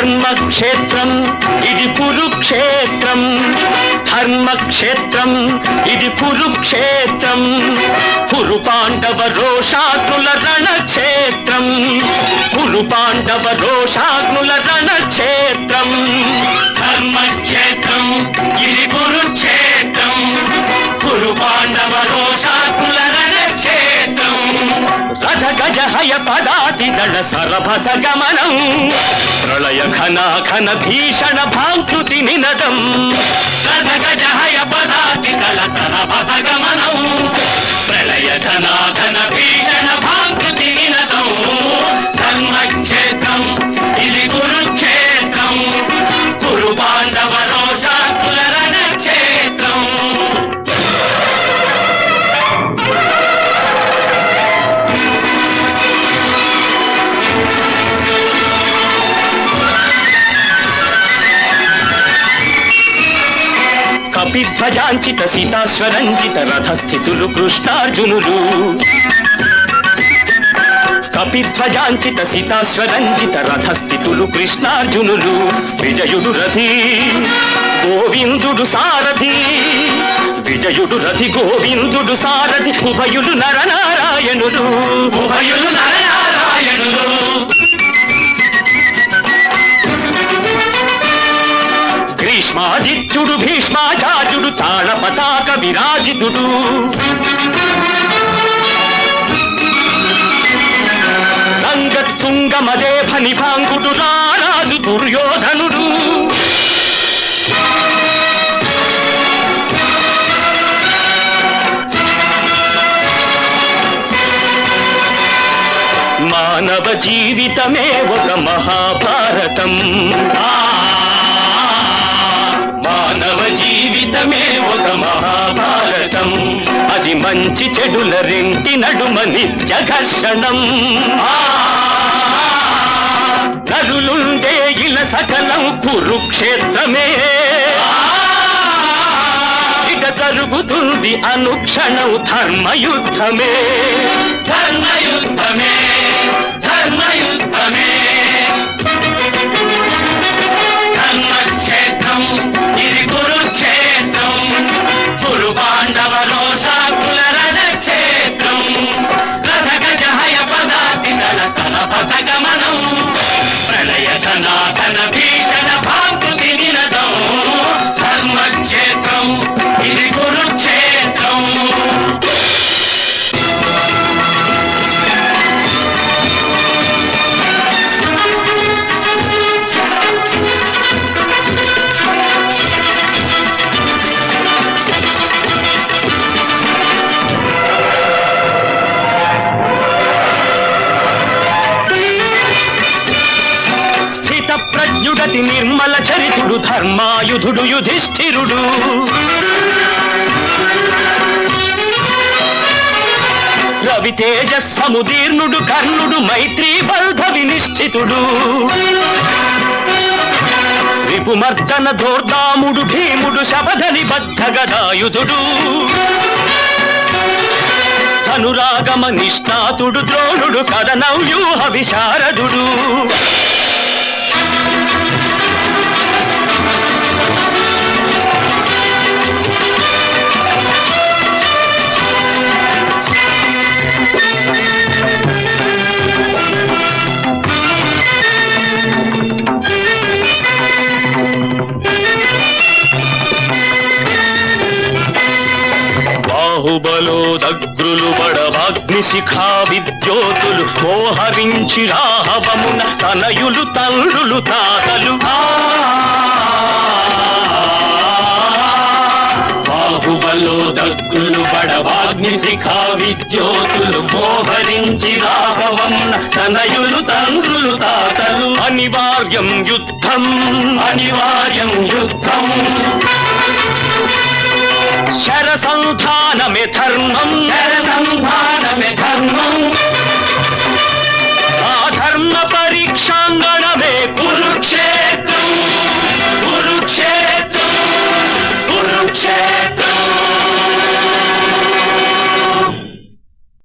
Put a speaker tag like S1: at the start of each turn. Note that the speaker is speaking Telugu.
S1: ధర్మక్షేత్రం ఇది కురుక్షేత్రం, ధర్మక్షేత్రం ఇది కురుక్షేత్రం, కురు పాండవ రోషాగ్నుల రణక్షేత్రం, కురు పాండవ రోషాగ్నుల రణక్షేత్రం. ధర్మక్షేత్రం ఇది కురుక్షేత్రం, కురు పాండవ రోషాగ్నుల రణక్షేత్రం. రథ గజ హయ పదాతి దళ సరభస గమనం, ప్రళయ ఘన భీషణ భాంకృతి నినదం. రథ గజ హయ పదాతి దళ సరభస గమనం, ప్రళయ ఘన భీషణ భాంకృతి నినదం. ధర్మక్షేత్రం ఇది కురుక్షేత్రం, కురు పాండవ రోషాగ్నుల రణక్షేత్రం. కపిధ్వజాంచిత సీతాశ్వరంజిత రథస్థితులు కృష్ణార్జునులు, కపిధ్వజాంచిత సీతాశ్వరంజిత రథస్థితులు కృష్ణార్జునులు. విజయుడు రథి గోవిందుడు సారథి, విజయుడు రథి గోవిందుడు సారథి. ఉభయులు నరనారాయణులు, ఉభయులు నరనారాయణులు. గ్రీష్మాదిత్యుడు భీష్మాచార్యుడు తాళ పతాక విరాజితుడు, రంగతుంగ మదేభ నిభాంగుడు రారాజు దుర్యోధనుడు. మానవ జీవితమే ఒక మహాభారతం, మానవ జీవితమే ఒక మహాభారతం. అది మంచి చెడుల రెంటి నడుమ నిత్య ఘర్షణం. నరులుండే ఇల సకలం కురుక్షేత్రమే, ఇక జరుగుతుంది అనుక్షణం ధర్మయుద్ధమే, ధర్మయుద్ధమే, ధర్మయుద్ధమే. ధర్మక్షేత్రం ఇది కురుక్షేత్రం, కురు పాండవ రోషాగ్నుల రణక్షేత్రం. రథ గజ హయ పదాతి దళ సరభస గమనం, ప్రళయ ఘన భీషణ భాంకృతి నినదం. ధర్మక్షేత్రం ఇది కురుక్షేత్రం. ప్రజ్ఞుడతి నిర్మల చరితుడు ధర్మాయుధుడు యుధిష్ఠిరుడు, రవి తేజస్సముదీర్ణుడు కర్ణుడు మైత్రీ బల్ధ వినిష్ఠితుడు, రిపుమర్దన ధోర్దాముడు భీముడు శబధని బద్ధ గదాయుధుడు, అనురాగమ నిష్ణాతుడు ద్రోణుడు కదన వ్యూహ విశారదుడు. బాహుబలో దగ్రులు బడవాగ్ని శిఖా విద్యోతులు మోహరించి రాహవమున తనయులు తండ్రులు తాతలు. బాహుబలో దగ్రులు బడవాగ్ని శిఖా విద్యోతులు మోహరించి రాహవమున తనయులు తండ్రులు తాతలు. అనివార్యం యుద్ధం, అనివార్యం యుద్ధం. శరసంధానమే ధర్మం, శరసంధాన